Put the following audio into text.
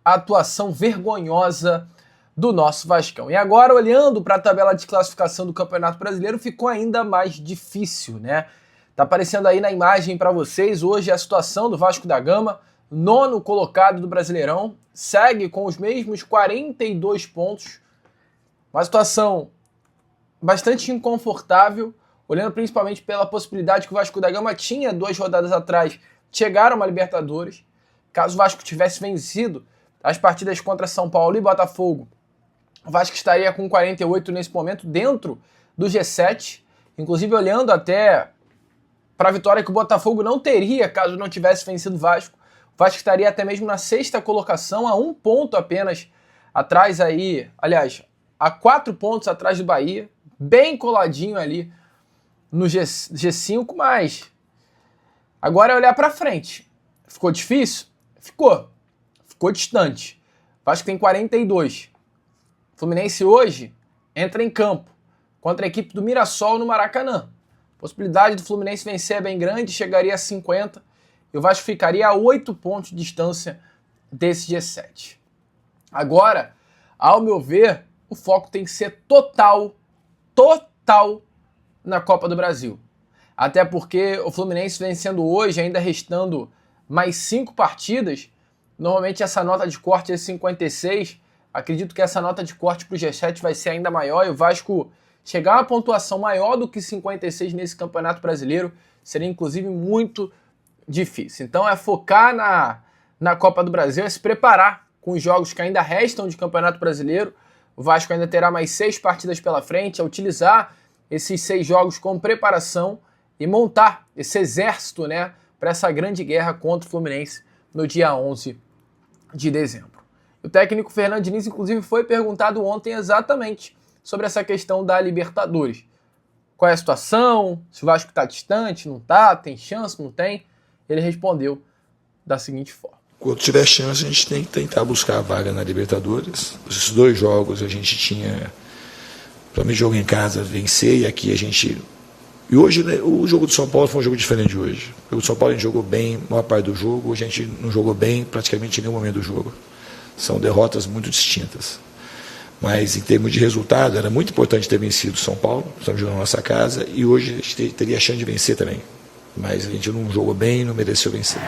a atuação vergonhosa do nosso Vascão. E agora, olhando para a tabela de classificação do Campeonato Brasileiro, ficou ainda mais difícil, né? Tá aparecendo aí na imagem para vocês hoje a situação do Vasco da Gama, 9º colocado do Brasileirão, segue com os mesmos 42 pontos, uma situação bastante inconfortável, olhando principalmente pela possibilidade que o Vasco da Gama tinha 2 rodadas atrás, chegar a uma Libertadores. Caso o Vasco tivesse vencido as partidas contra São Paulo e Botafogo, o Vasco estaria com 48 nesse momento dentro do G7, inclusive olhando até para a vitória que o Botafogo não teria caso não tivesse vencido o Vasco. O Vasco estaria até mesmo na 6ª colocação, a 1 ponto apenas atrás aí, aliás, a 4 pontos atrás do Bahia, bem coladinho ali no G5, mas agora é olhar para frente. Ficou difícil? Ficou distante. O Vasco tem 42. O Fluminense hoje entra em campo contra a equipe do Mirassol no Maracanã. A possibilidade do Fluminense vencer é bem grande, chegaria a 50 e o Vasco ficaria a 8 pontos de distância desse G7. Agora, ao meu ver, o foco tem que ser total na Copa do Brasil. Até porque o Fluminense vencendo hoje, ainda restando mais 5 partidas, normalmente essa nota de corte é 56, acredito que essa nota de corte para o G7 vai ser ainda maior e o Vasco chegar a uma pontuação maior do que 56 nesse Campeonato Brasileiro seria inclusive muito difícil. Então é focar na Copa do Brasil, é se preparar com os jogos que ainda restam de Campeonato Brasileiro. O Vasco ainda terá mais 6 partidas pela frente, é utilizar esses 6 jogos como preparação e montar esse exército, né, para essa grande guerra contra o Fluminense no dia 11 de dezembro. O técnico Fernando Diniz, inclusive, foi perguntado ontem exatamente sobre essa questão da Libertadores. Qual é a situação? Se o Vasco está distante, não está? Tem chance, não tem? Ele respondeu da seguinte forma. Quando tiver chance, a gente tem que tentar buscar a vaga na Libertadores. Esses 2 jogos a gente tinha, para mim, jogo em casa, vencer, e aqui a gente... E hoje, né, o jogo do São Paulo foi um jogo diferente de hoje. O jogo do São Paulo a gente jogou bem, a maior parte do jogo, hoje a gente não jogou bem praticamente em nenhum momento do jogo. São derrotas muito distintas. Mas em termos de resultado, era muito importante ter vencido o São Paulo, estamos jogando na nossa casa, e hoje a gente teria a chance de vencer também. Mas a gente não jogou bem, não mereceu vencer.